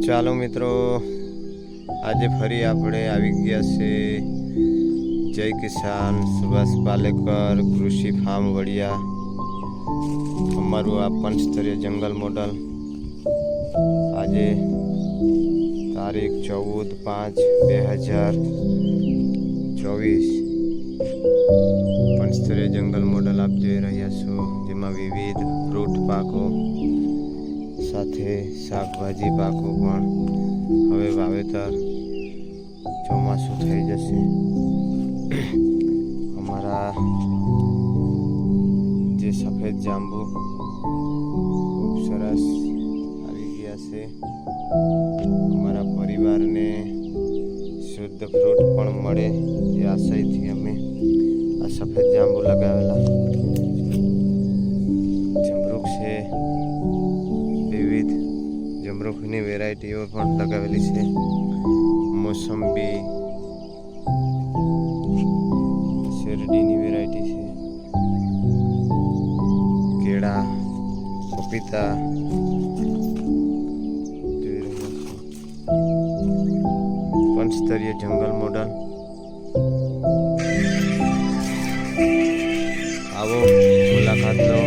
ચાલો મિત્રો, આજે ફરી આપણે આવી ગયા છે જય કિસાન સુભાષ પાલેકર કૃષિ ફાર્મ વડિયા. અમારું આ પંચસ્તરીય જંગલ મોડલ. આજે તારીખ 14/5/2024 પંચસ્તરીય જંગલ મોડલ આપ જોઈ રહ્યા છો, જેમાં વિવિધ ફ્રૂટ પાકો સાથે શાકભાજી પાકો પણ હવે વાવેતર ચોમાસું થઈ જશે. અમારા જે સફેદ જાંબુ ખૂબ સરસ આવી ગયા છે. અમારા પરિવારને શુદ્ધ ફ્રૂટ પણ મળે એ આશયથી અમે આ સફેદ જાંબુ લગાવેલા. જમરૂખ છે, વિવિધ જમરૂખની વેરાયટીઓ પણ લગાવેલી છે. મોસંબી, શેરડીની વેરાયટી છે, કેળા, પપીતા જોઈ રહ્યા છો. પંચસ્તરીય જંગલ મોડલ. આવો, મુલાકાત લો.